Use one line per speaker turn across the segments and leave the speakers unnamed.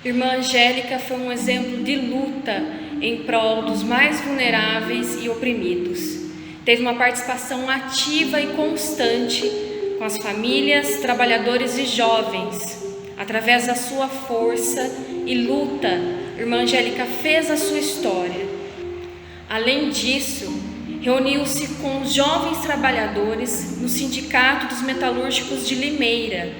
Irmã Angélica foi um exemplo de luta em prol dos mais vulneráveis e oprimidos. Teve uma participação ativa e constante com as famílias, trabalhadores e jovens. Através da sua força e luta, Irmã Angélica fez a sua história. Além disso, reuniu-se com os jovens trabalhadores no Sindicato dos Metalúrgicos de Limeira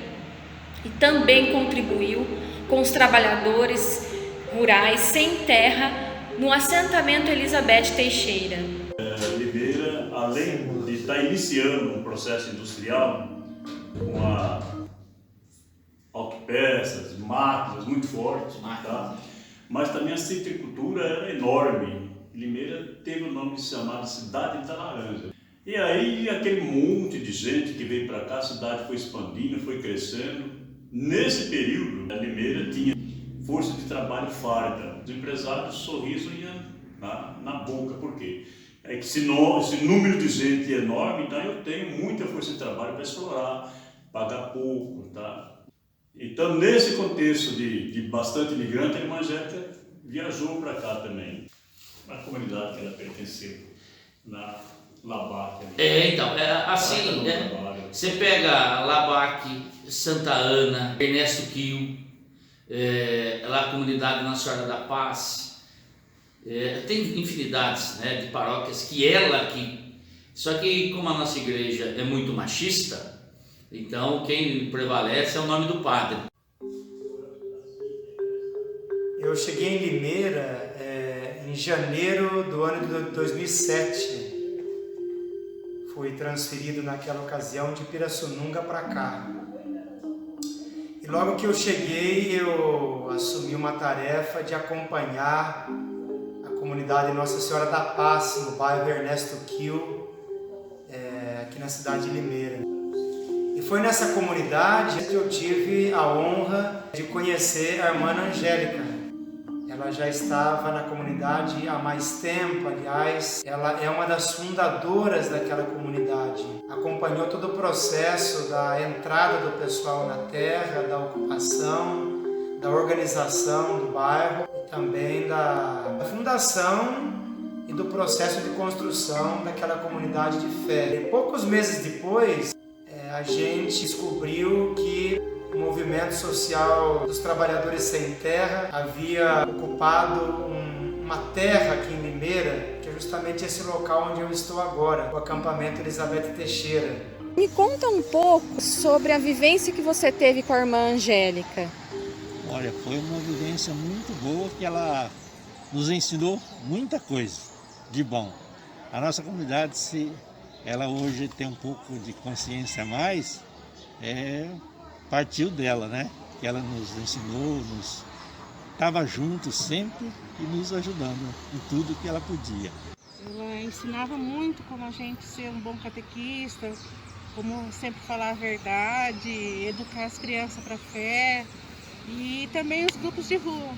e também contribuiu com os trabalhadores rurais sem terra no assentamento Elizabeth Teixeira.
Limeira, além de estar iniciando um processo industrial com autopeças, máquinas muito fortes, tá? Mas também a citricultura era enorme. Limeira teve o nome de se chamar de Cidade da Laranja. E aí aquele monte de gente que veio para cá, a cidade foi expandindo, foi crescendo. Nesse período, a Limeira tinha força de trabalho farta. Os empresários, sorriso ia na boca. Por quê? É que esse número de gente é enorme, então eu tenho muita força de trabalho para explorar, pagar pouco, tá? Então, nesse contexto de bastante imigrante, a Irmã Angélica viajou para cá também, na comunidade que ela pertenceu, na Labaque.
Você pega Labaque, Santa Ana, Ernesto Quil, lá a comunidade Nossa Senhora da Paz, tem infinidades, né, de paróquias que ela aqui. Só que como a nossa igreja é muito machista, então quem prevalece é o nome do padre.
Eu cheguei em Limeira em janeiro do ano de 2007. Fui transferido naquela ocasião de Pirassununga para cá. E logo que eu cheguei, eu assumi uma tarefa de acompanhar a comunidade Nossa Senhora da Paz, no bairro Ernesto Quil, aqui na cidade de Limeira. E foi nessa comunidade que eu tive a honra de conhecer a Irmã Angélica. Ela já estava na comunidade há mais tempo, aliás, ela é uma das fundadoras daquela comunidade. Acompanhou todo o processo da entrada do pessoal na terra, da ocupação, da organização do bairro e também da fundação e do processo de construção daquela comunidade de fé. E poucos meses depois, a gente descobriu que o movimento social dos trabalhadores sem terra havia ocupado uma terra aqui em Limeira, que é justamente esse local onde eu estou agora, o acampamento Elizabeth Teixeira.
Me conta um pouco sobre a vivência que você teve com a Irmã Angélica.
Olha, foi uma vivência muito boa, que ela nos ensinou muita coisa de bom. A nossa comunidade, ela hoje tem um pouco de consciência a mais, partiu dela, né? Que ela nos ensinou, estava junto sempre e nos ajudando em tudo que ela podia.
Ela ensinava muito como a gente ser um bom catequista, como sempre falar a verdade, educar as crianças para a fé e também os grupos de rua.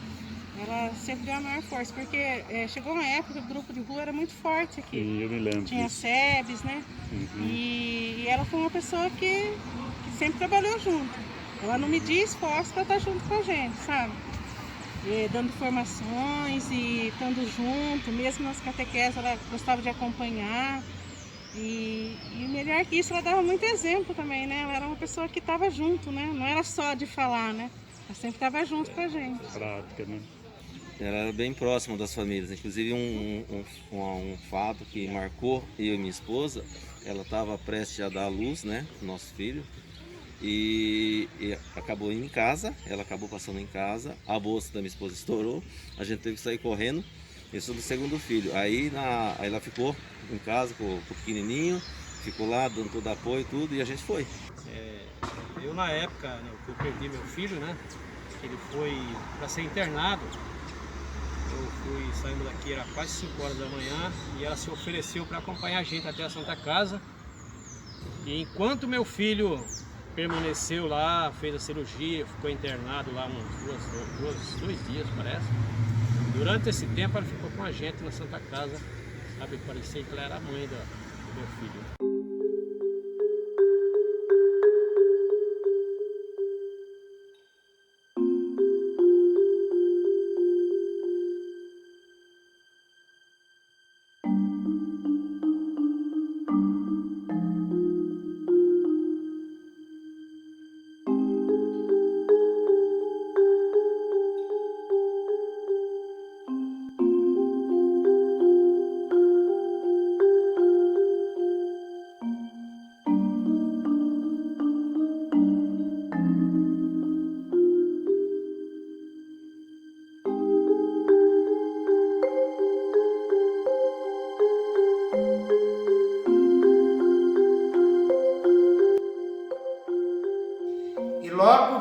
Ela sempre deu a maior força, porque chegou uma época que o grupo de rua era muito forte aqui.
Sim, eu me lembro.
Tinha SEBs, né?
Uhum.
E ela foi uma pessoa que sempre trabalhou junto. Ela não media esforço para estar junto com a gente, sabe? Dando formações e estando junto, mesmo nas catequeses ela gostava de acompanhar. E melhor que isso, ela dava muito exemplo também, né? Ela era uma pessoa que estava junto, né? Não era só de falar, né? Ela sempre estava junto com a gente.
Prática, né?
Ela era bem próxima das famílias, inclusive um fato que marcou eu e minha esposa. Ela estava prestes a dar à luz, né, nosso filho, e acabou indo em casa. Ela acabou passando em casa, a bolsa da minha esposa estourou, a gente teve que sair correndo. Eu sou do segundo filho, aí ela ficou em casa com o pequenininho, ficou lá dando todo apoio e tudo, e a gente foi.
Eu na época, né, que eu perdi meu filho, né, ele foi para ser internado. Eu fui saindo daqui, era quase 5 horas da manhã, e ela se ofereceu para acompanhar a gente até a Santa Casa. E enquanto meu filho permaneceu lá, fez a cirurgia, ficou internado lá uns dois dias, parece. Durante esse tempo ela ficou com a gente na Santa Casa, sabe? Parecia que ela era a mãe do meu filho.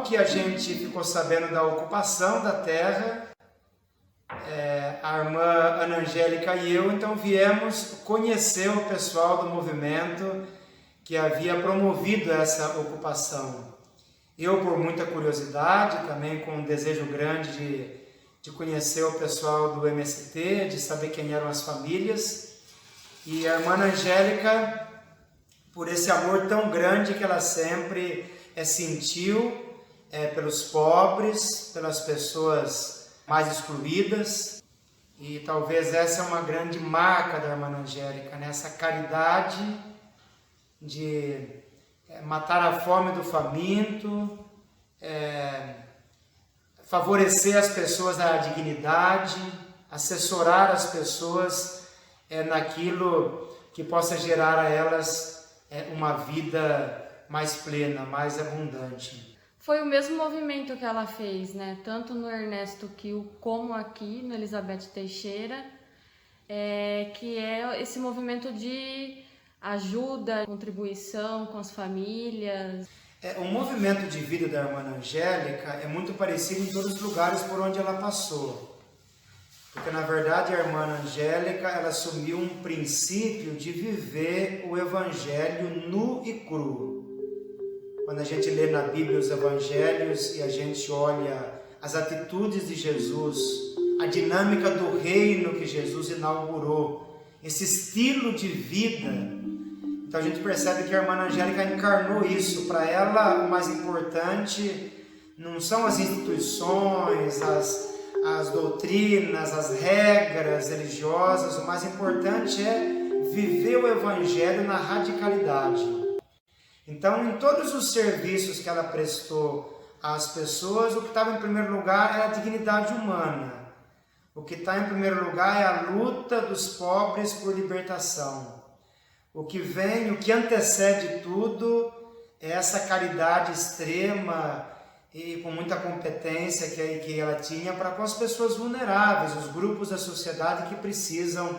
logo que a gente ficou sabendo da ocupação da terra, a irmã Ana Angélica e eu, então viemos conhecer o pessoal do movimento que havia promovido essa ocupação. Eu, por muita curiosidade, também com um desejo grande de conhecer o pessoal do MST, de saber quem eram as famílias, e a irmã Ana Angélica, por esse amor tão grande que ela sempre sentiu pelos pobres, pelas pessoas mais excluídas, e talvez essa é uma grande marca da irmã Angélica, né? Essa caridade de matar a fome do faminto, favorecer as pessoas na dignidade, assessorar as pessoas naquilo que possa gerar a elas uma vida mais plena, mais abundante.
Foi o mesmo movimento que ela fez, né? Tanto no Ernesto Kiel como aqui no Elizabeth Teixeira, que é esse movimento de ajuda, contribuição com as famílias.
O movimento de vida da irmã Angélica é muito parecido em todos os lugares por onde ela passou. Porque, na verdade, a irmã Angélica, ela assumiu um princípio de viver o Evangelho nu e cru. Quando a gente lê na Bíblia os Evangelhos e a gente olha as atitudes de Jesus, a dinâmica do reino que Jesus inaugurou, esse estilo de vida, então a gente percebe que a irmã Angélica encarnou isso. Para ela, o mais importante não são as instituições, as doutrinas, as regras religiosas, o mais importante é viver o Evangelho na radicalidade. Então, em todos os serviços que ela prestou às pessoas, o que estava em primeiro lugar é a dignidade humana. O que está em primeiro lugar é a luta dos pobres por libertação. O que antecede tudo é essa caridade extrema e com muita competência que ela tinha para com as pessoas vulneráveis, os grupos da sociedade que precisam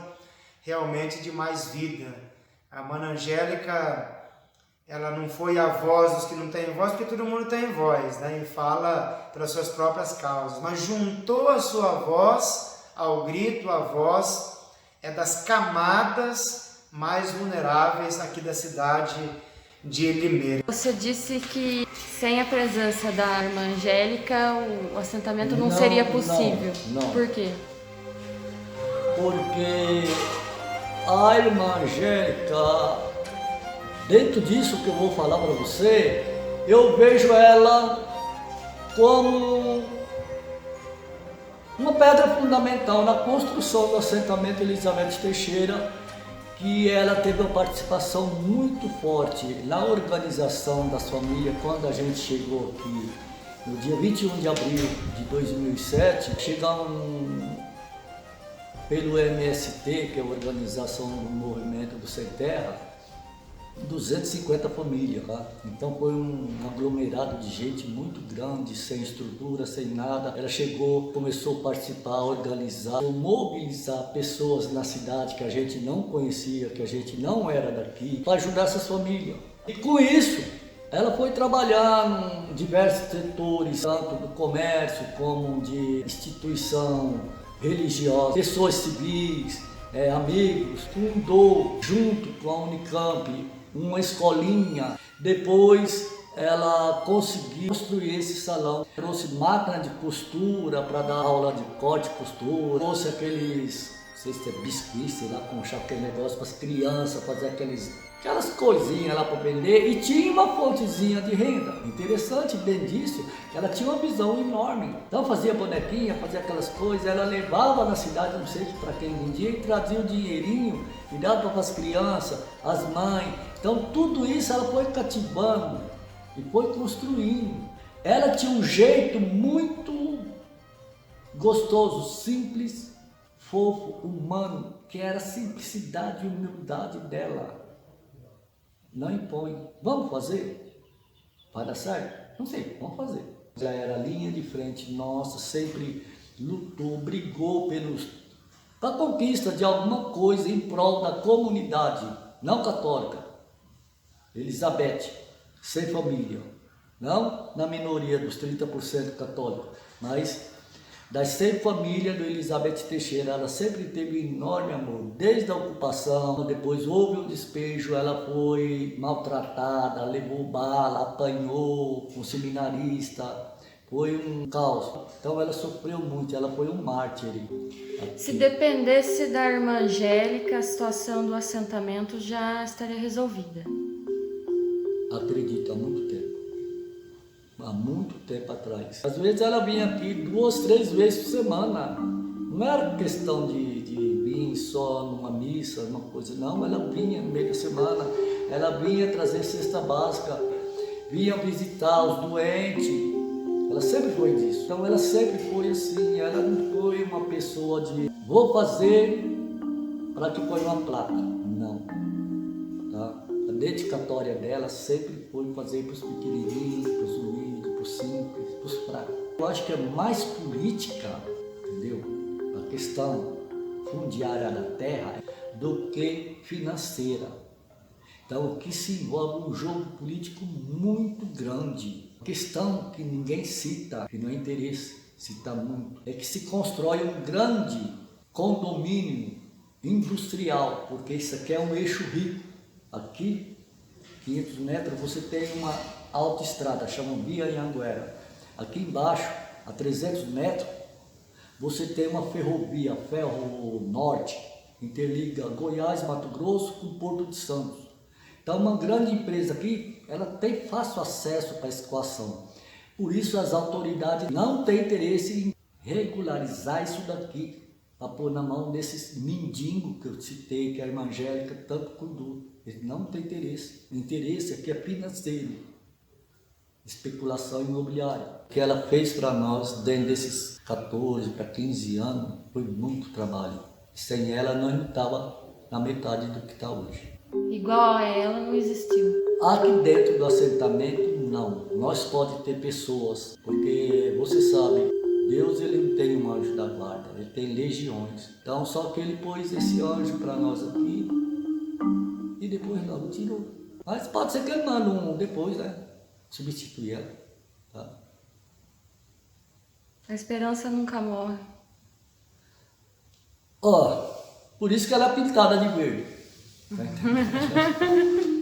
realmente de mais vida. A irmã Angélica, ela não foi a voz dos que não têm voz, porque todo mundo tem voz, né? E fala pelas suas próprias causas, mas juntou a sua voz ao grito, a voz das camadas mais vulneráveis aqui da cidade de Limeira.
Você disse que sem a presença da irmã Angélica o assentamento não seria possível.
Não.
Por quê?
Porque a irmã Angélica, dentro disso que eu vou falar para você, eu vejo ela como uma pedra fundamental na construção do assentamento Elizabeth Teixeira, que ela teve uma participação muito forte na organização das famílias. Quando a gente chegou aqui no dia 21 de abril de 2007, chegamos pelo MST, que é a Organização do Movimento do Sem Terra, 250 famílias, tá? Então foi um aglomerado de gente muito grande, sem estrutura, sem nada. Ela chegou, começou a participar, organizar, mobilizar pessoas na cidade que a gente não conhecia, que a gente não era daqui, para ajudar essas famílias. E com isso, ela foi trabalhar em diversos setores, tanto do comércio como de instituição religiosa, pessoas civis, amigos, fundou junto com a Unicamp uma escolinha. Depois ela conseguiu construir esse salão, trouxe máquina de costura para dar aula de corte e costura, trouxe aqueles, não sei se é biscuit, sei lá, com aquele negócio para as crianças fazer aquelas coisinhas lá para vender, e tinha uma fontezinha de renda. Interessante dentro disso, que ela tinha uma visão enorme. Então fazia bonequinha, fazia aquelas coisas, ela levava na cidade, não sei para quem vendia, e trazia o dinheirinho e dava para as crianças, as mães. Então tudo isso ela foi cativando e foi construindo. Ela tinha um jeito muito gostoso, simples, fofo, humano, que era a simplicidade e humildade dela. Não impõe. Vamos fazer? Vai dar certo? Não sei, vamos fazer. Ela era a linha de frente nossa, sempre lutou, brigou para a conquista de alguma coisa em prol da comunidade não católica. Elizabeth, sem família, Não na minoria dos 30% católicos, mas das 100 famílias do Elizabeth Teixeira, ela sempre teve enorme amor, desde a ocupação, depois houve um despejo, ela foi maltratada, levou bala, apanhou com seminarista, foi um caos. Então ela sofreu muito, ela foi um mártir.
Se dependesse da irmã Angélica, a situação do assentamento já estaria resolvida.
Acredito, há muito tempo. Há muito tempo atrás. Às vezes ela vinha aqui 2, 3 vezes por semana. Não era questão de vir só numa missa, uma coisa, não. Ela vinha no meio da semana, ela vinha trazer cesta básica, vinha visitar os doentes. Ela sempre foi disso. Então ela sempre foi assim, ela não foi uma pessoa de vou fazer para que põe uma placa. Não. Tá? A dedicatória dela sempre foi fazer para os pequenininhos, para os humildes, para os simples, para os fracos. Eu acho que é mais política, entendeu? A questão fundiária da terra do que financeira. Então, o que se envolve um jogo político muito grande. A questão que ninguém cita, que não é interesse citar muito, é que se constrói um grande condomínio industrial, porque isso aqui é um eixo rico. Aqui, 500 metros, você tem uma autoestrada, chama Via Anhanguera. Aqui embaixo, a 300 metros, você tem uma ferrovia, Ferro Norte, interliga Goiás, Mato Grosso com Porto de Santos. Então, uma grande empresa aqui, ela tem fácil acesso para a escoação. Por isso, as autoridades não têm interesse em regularizar isso daqui, para pôr na mão desses mendigos que eu citei, que a irmã Angélica tanto cuidou. Ele não tem interesse. O interesse aqui é financeiro, especulação imobiliária. O que ela fez para nós, dentro desses 14 para 15 anos, foi muito trabalho. Sem ela, nós não estávamos na metade do que está hoje.
Igual a ela não existiu.
Aqui dentro do assentamento, não. Nós pode ter pessoas, porque você sabe, Deus ele não tem um anjo da guarda, ele tem legiões. Então só que ele pôs esse anjo para nós aqui e depois logo tirou. Mas pode ser que ele mande um depois, né? Substituir ela. Tá?
A esperança nunca morre.
Ó, por isso que ela é pintada de verde. Tá entendendo?